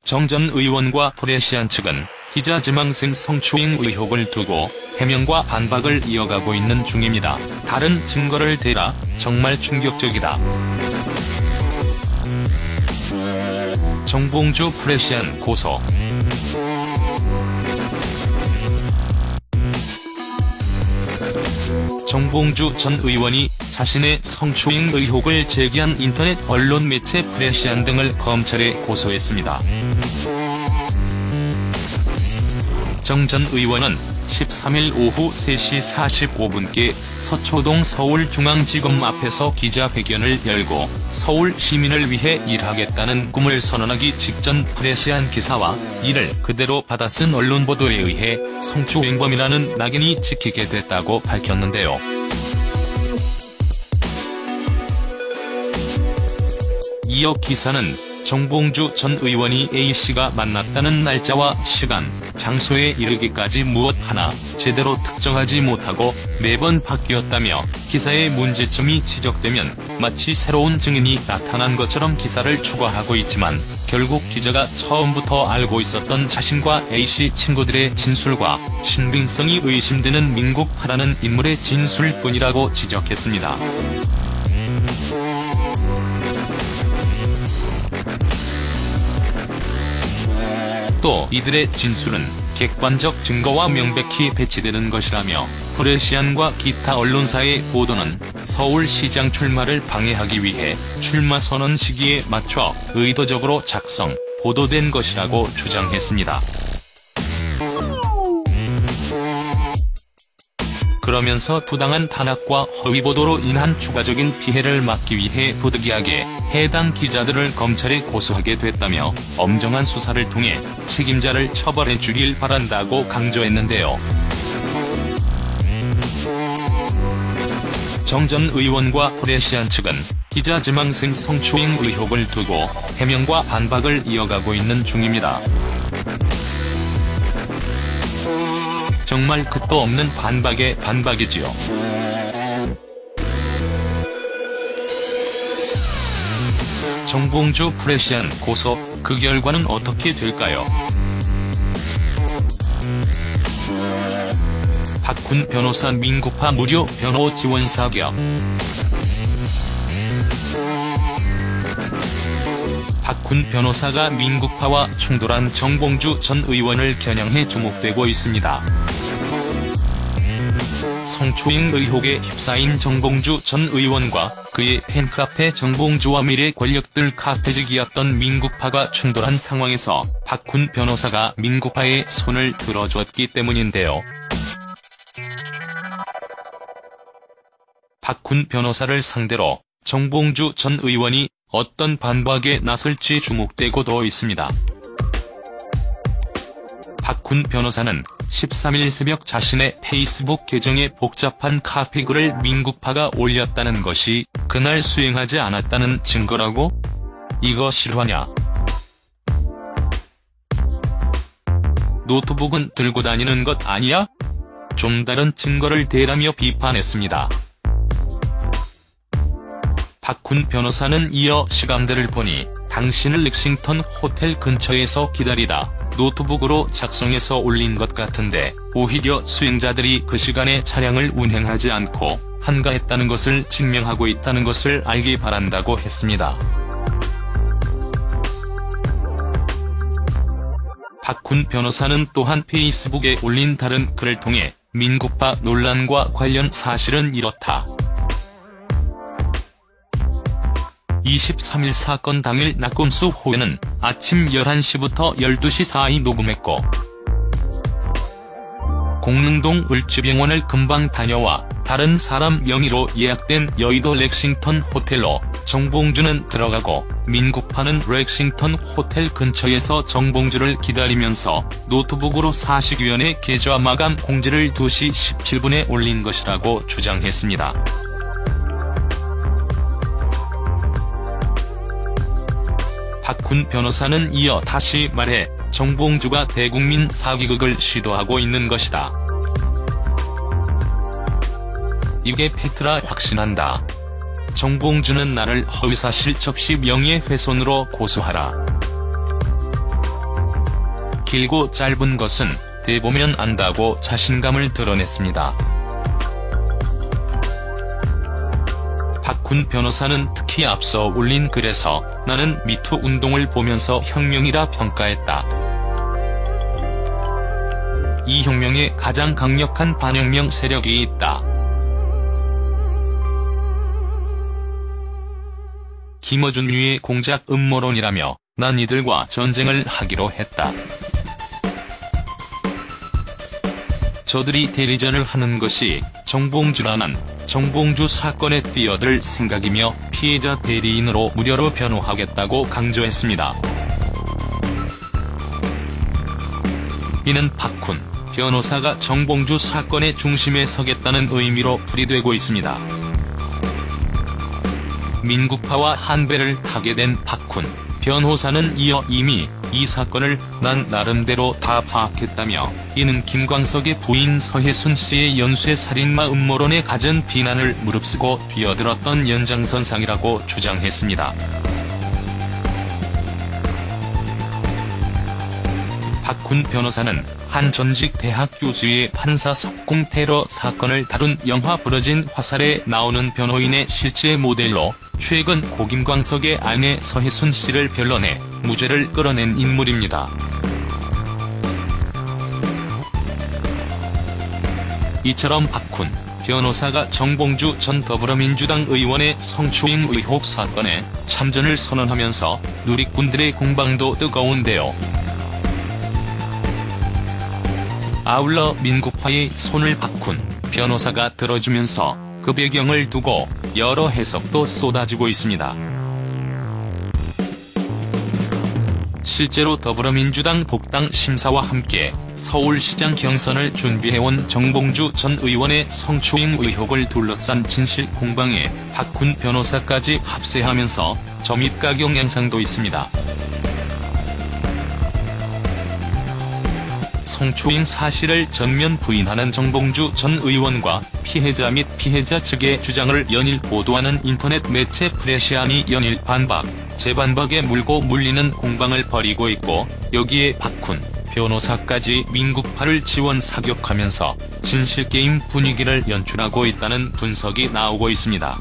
정 전 의원과 프레시안 측은 기자 지망생 성추행 의혹을 두고 해명과 반박을 이어가고 있는 중입니다. 다른 증거를 대라. 정말 충격적이다. 정봉주 프레시안 고소. 정봉주 전 의원이 자신의 성추행 의혹을 제기한 인터넷 언론 매체 프레시안 등을 검찰에 고소했습니다. 정 전 의원은 13일 오후 3시 45분께 서초동 서울중앙지검 앞에서 기자회견을 열고 서울 시민을 위해 일하겠다는 꿈을 선언하기 직전 프레시안 기사와 이를 그대로 받아쓴 언론 보도에 의해 성추행범이라는 낙인이 찍히게 됐다고 밝혔는데요. 이어 기사는 정봉주 전 의원이 A씨가 만났다는 날짜와 시간, 장소에 이르기까지 무엇 하나 제대로 특정하지 못하고 매번 바뀌었다며 기사의 문제점이 지적되면 마치 새로운 증인이 나타난 것처럼 기사를 추가하고 있지만 결국 기자가 처음부터 알고 있었던 자신과 A씨 친구들의 진술과 신빙성이 의심되는 민국파라는 인물의 진술뿐이라고 지적했습니다. 또 이들의 진술은 객관적 증거와 명백히 배치되는 것이라며 프레시안과 기타 언론사의 보도는 서울시장 출마를 방해하기 위해 출마 선언 시기에 맞춰 의도적으로 작성, 보도된 것이라고 주장했습니다. 그러면서 부당한 탄압과 허위보도로 인한 추가적인 피해를 막기 위해 부득이하게 해당 기자들을 검찰에 고소하게 됐다며 엄정한 수사를 통해 책임자를 처벌해 주길 바란다고 강조했는데요. 정 전 의원과 프레시안 측은 기자 지망생 성추행 의혹을 두고 해명과 반박을 이어가고 있는 중입니다. 정말 끝도 없는 반박의 반박이지요. 정봉주 프레시안 고소, 그 결과는 어떻게 될까요? 박훈 변호사 민국파 무료 변호 지원 사격. 박훈 변호사가 민국파와 충돌한 정봉주 전 의원을 겨냥해 주목되고 있습니다. 성추행 의혹에 휩싸인 정봉주 전 의원과 그의 팬카페 정봉주와 미래 권력들 카페직이었던 민국파가 충돌한 상황에서 박훈 변호사가 민국파의 손을 들어줬기 때문인데요. 박훈 변호사를 상대로 정봉주 전 의원이 어떤 반박에 나설지 주목되고도 있습니다. 박훈 변호사는 13일 새벽 자신의 페이스북 계정에 복잡한 카피글을 민국파가 올렸다는 것이 그날 수행하지 않았다는 증거라고? 이거 실화냐? 노트북은 들고 다니는 것 아니야? 좀 다른 증거를 대라며 비판했습니다. 박훈 변호사는 이어 시간대를 보니 당신을 렉싱턴 호텔 근처에서 기다리다 노트북으로 작성해서 올린 것 같은데 오히려 수행자들이 그 시간에 차량을 운행하지 않고 한가했다는 것을 증명하고 있다는 것을 알기 바란다고 했습니다. 박훈 변호사는 또한 페이스북에 올린 다른 글을 통해 민국파 논란과 관련 사실은 이렇다. 23일 사건 당일 낙검수 호연은 아침 11시부터 12시 사이 녹음했고 공릉동 을지병원을 금방 다녀와 다른 사람 명의로 예약된 여의도 렉싱턴 호텔로 정봉주는 들어가고 민국파는 렉싱턴 호텔 근처에서 정봉주를 기다리면서 노트북으로 사식위원회 계좌 마감 공지를 2시 17분에 올린 것이라고 주장했습니다. 박훈 변호사는 이어 다시 말해 정봉주가 대국민 사기극을 시도하고 있는 것이다. 이게 팩트라 확신한다. 정봉주는 나를 허위사실 접시 명예훼손으로 고소하라. 길고 짧은 것은 대보면 안다고 자신감을 드러냈습니다. 박훈 변호사는 특히 앞서 올린 글에서 나는 미투 운동을 보면서 혁명이라 평가했다. 이 혁명에 가장 강력한 반혁명 세력이 있다. 김어준위의 공작 음모론이라며 난 이들과 전쟁을 하기로 했다. 저들이 대리전을 하는 것이 정봉주라는 정봉주 사건에 뛰어들 생각이며 피해자 대리인으로 무료로 변호하겠다고 강조했습니다. 이는 박훈 변호사가 정봉주 사건의 중심에 서겠다는 의미로 풀이되고 있습니다. 민국파와 한배를 타게 된 박훈 변호사는 이어 이미 이 사건을 난 나름대로 다 파악했다며 이는 김광석의 부인 서혜순 씨의 연쇄살인마 음모론에 갖은 비난을 무릅쓰고 뛰어들었던 연장선상이라고 주장했습니다. 박훈 변호사는 한 전직 대학 교수의 판사 석궁 테러 사건을 다룬 영화 부러진 화살에 나오는 변호인의 실제 모델로 최근 고 김광석의 아내 서혜순 씨를 변론해 무죄를 끌어낸 인물입니다. 이처럼 박훈 변호사가 정봉주 전 더불어민주당 의원의 성추행 의혹 사건에 참전을 선언하면서 누리꾼들의 공방도 뜨거운데요. 아울러 민국파의 손을 박훈 변호사가 들어주면서 그 배경을 두고 여러 해석도 쏟아지고 있습니다. 실제로 더불어민주당 복당 심사와 함께 서울시장 경선을 준비해온 정봉주 전 의원의 성추행 의혹을 둘러싼 진실 공방에 박훈 변호사까지 합세하면서 점입가경 양상도 있습니다. 성추행 사실을 전면 부인하는 정봉주 전 의원과 피해자 및 피해자 측의 주장을 연일 보도하는 인터넷 매체 프레시안이 연일 반박, 재반박에 물고 물리는 공방을 벌이고 있고 여기에 박훈 변호사까지 민국파를 지원 사격하면서 진실게임 분위기를 연출하고 있다는 분석이 나오고 있습니다.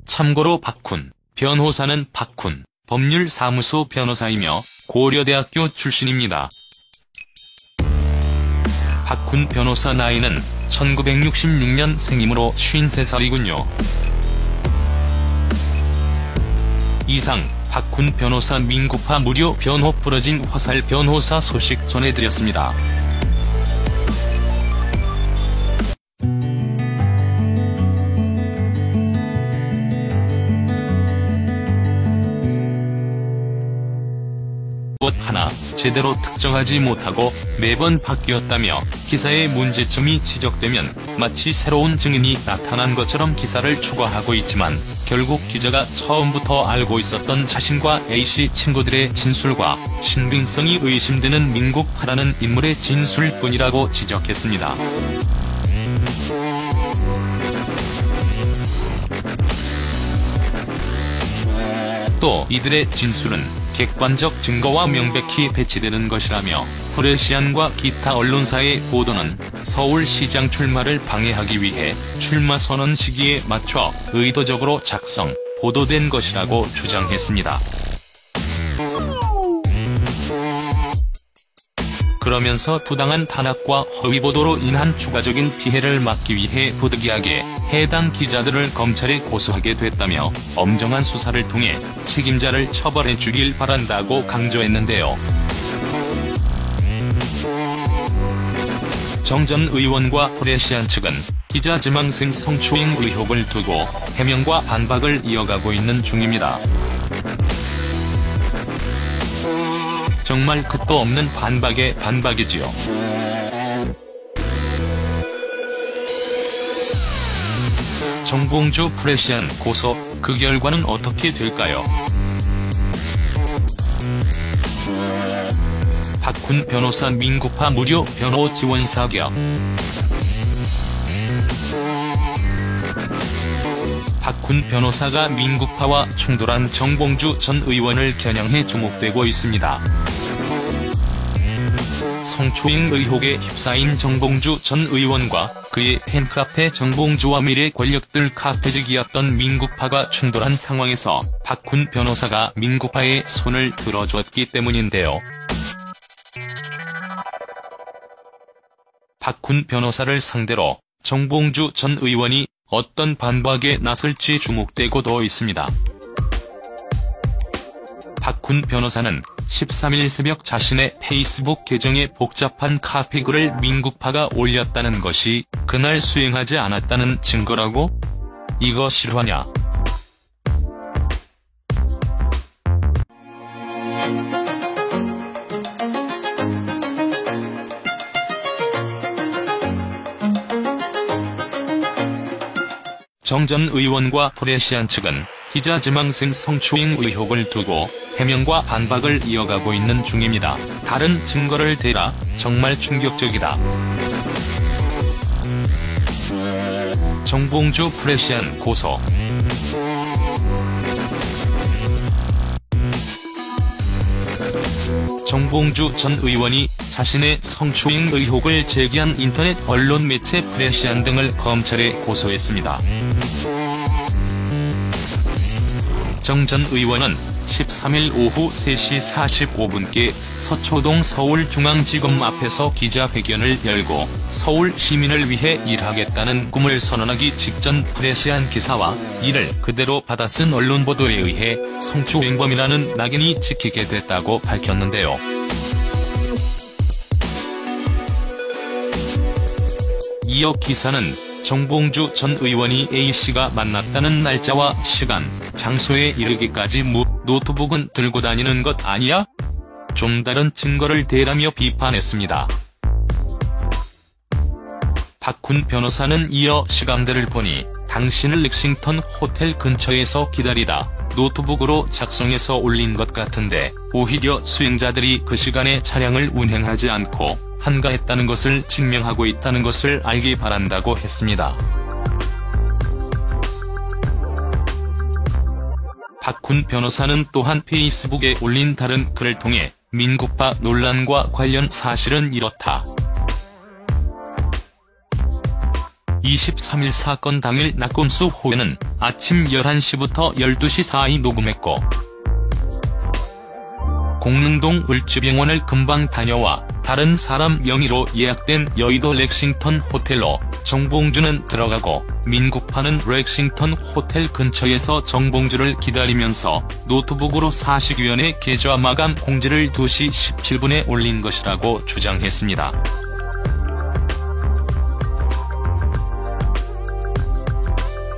참고로 박훈 변호사는 박훈 법률사무소 변호사이며 고려대학교 출신입니다. 박훈 변호사 나이는 1966년 생이므로 53살이군요. 이상 박훈 변호사 민국파 무료 변호 부러진 화살 변호사 소식 전해드렸습니다. 무엇 하나 제대로 특정하지 못하고 매번 바뀌었다며 기사의 문제점이 지적되면 마치 새로운 증인이 나타난 것처럼 기사를 추가하고 있지만 결국 기자가 처음부터 알고 있었던 자신과 A씨 친구들의 진술과 신빙성이 의심되는 민국파라는 인물의 진술뿐이라고 지적했습니다. 또 이들의 진술은 객관적 증거와 명백히 배치되는 것이라며 프레시안과 기타 언론사의 보도는 서울시장 출마를 방해하기 위해 출마 선언 시기에 맞춰 의도적으로 작성, 보도된 것이라고 주장했습니다. 그러면서 부당한 탄압과 허위보도로 인한 추가적인 피해를 막기 위해 부득이하게 해당 기자들을 검찰에 고소하게 됐다며 엄정한 수사를 통해 책임자를 처벌해 주길 바란다고 강조했는데요. 정 전 의원과 프레시안 측은 기자 지망생 성추행 의혹을 두고 해명과 반박을 이어가고 있는 중입니다. 정말 끝도 없는 반박의 반박이지요. 정봉주 프레시안 고소, 그 결과는 어떻게 될까요? 박훈 변호사 민구파 무료 변호 지원 사격. 박훈 변호사가 민구파와 충돌한 정봉주 전 의원을 겨냥해 주목되고 있습니다. 성추행 의혹에 휩싸인 정봉주 전 의원과 그의 팬카페 정봉주와 미래 권력들 카페직이었던 민구파가 충돌한 상황에서 박훈 변호사가 민구파의 손을 들어줬기 때문인데요. 박훈 변호사를 상대로 정봉주 전 의원이 어떤 반박에 나설지 주목되고도 있습니다. 박훈 변호사는 13일 새벽 자신의 페이스북 계정에 복잡한 카피글을 민구파가 올렸다는 것이 그날 수행하지 않았다는 증거라고? 이거 실화냐? 정 전 의원과 프레시안 측은 기자지망생 성추행 의혹을 두고 해명과 반박을 이어가고 있는 중입니다. 다른 증거를 대라. 정말 충격적이다. 정봉주 프레시안 고소. 정봉주 전 의원이 자신의 성추행 의혹을 제기한 인터넷 언론 매체 프레시안 등을 검찰에 고소했습니다. 정 전 의원은 13일 오후 3시 45분께 서초동 서울중앙지검 앞에서 기자회견을 열고 서울 시민을 위해 일하겠다는 꿈을 선언하기 직전 프레시안 기사와 이를 그대로 받아쓴 언론 보도에 의해 성추행범이라는 낙인이 찍히게 됐다고 밝혔는데요. 이어 기사는 정봉주 전 의원이 A씨가 만났다는 날짜와 시간, 장소에 이르기까지 노트북은 들고 다니는 것 아니야? 좀 다른 증거를 대라며 비판했습니다. 박훈 변호사는 이어 시간대를 보니 당신을 렉싱턴 호텔 근처에서 기다리다 노트북으로 작성해서 올린 것 같은데 오히려 수행자들이 그 시간에 차량을 운행하지 않고 한가했다는 것을 증명하고 있다는 것을 알기 바란다고 했습니다. 박훈 변호사는 또한 페이스북에 올린 다른 글을 통해 민구파 논란과 관련 사실은 이렇다. 23일 사건 당일 낙검수 호연은 아침 11시부터 12시 사이 녹음했고 공릉동 을지병원을 금방 다녀와 다른 사람 명의로 예약된 여의도 렉싱턴 호텔로 정봉주는 들어가고 민구파는 렉싱턴 호텔 근처에서 정봉주를 기다리면서 노트북으로 사식위원회 계좌 마감 공지를 2시 17분에 올린 것이라고 주장했습니다.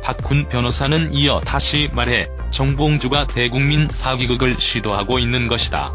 박훈 변호사는 이어 다시 말해 정봉주가 대국민 사기극을 시도하고 있는 것이다.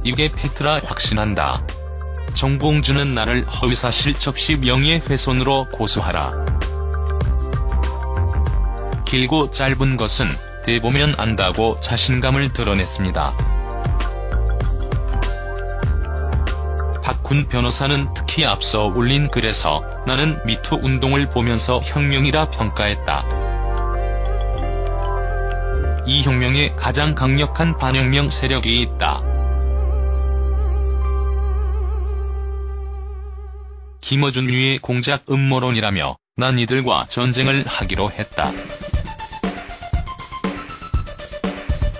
이게 팩트라 확신한다. 정봉주는 나를 허위사실 접시 명예훼손으로 고소하라. 길고 짧은 것은 대보면 안다고 자신감을 드러냈습니다. 박훈 변호사는 특히 앞서 올린 글에서 나는 미투 운동을 보면서 혁명이라 평가했다. 이 혁명에 가장 강력한 반혁명 세력이 있다. 김어준류의 공작 음모론이라며 난 이들과 전쟁을 하기로 했다.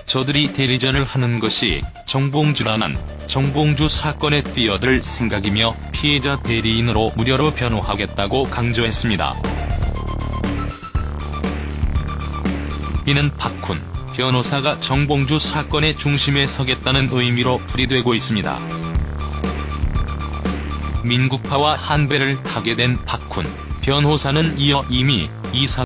저들이 대리전을 하는 것이 정봉주라는 정봉주 사건에 뛰어들 생각이며 피해자 대리인으로 무료로 변호하겠다고 강조했습니다. 이는 박훈 변호사가 정봉주 사건의 중심에 서겠다는 의미로 풀이되고 있습니다. 민구파와 한 배를 타게 된 박훈 변호사는 이어 이미 이 사건을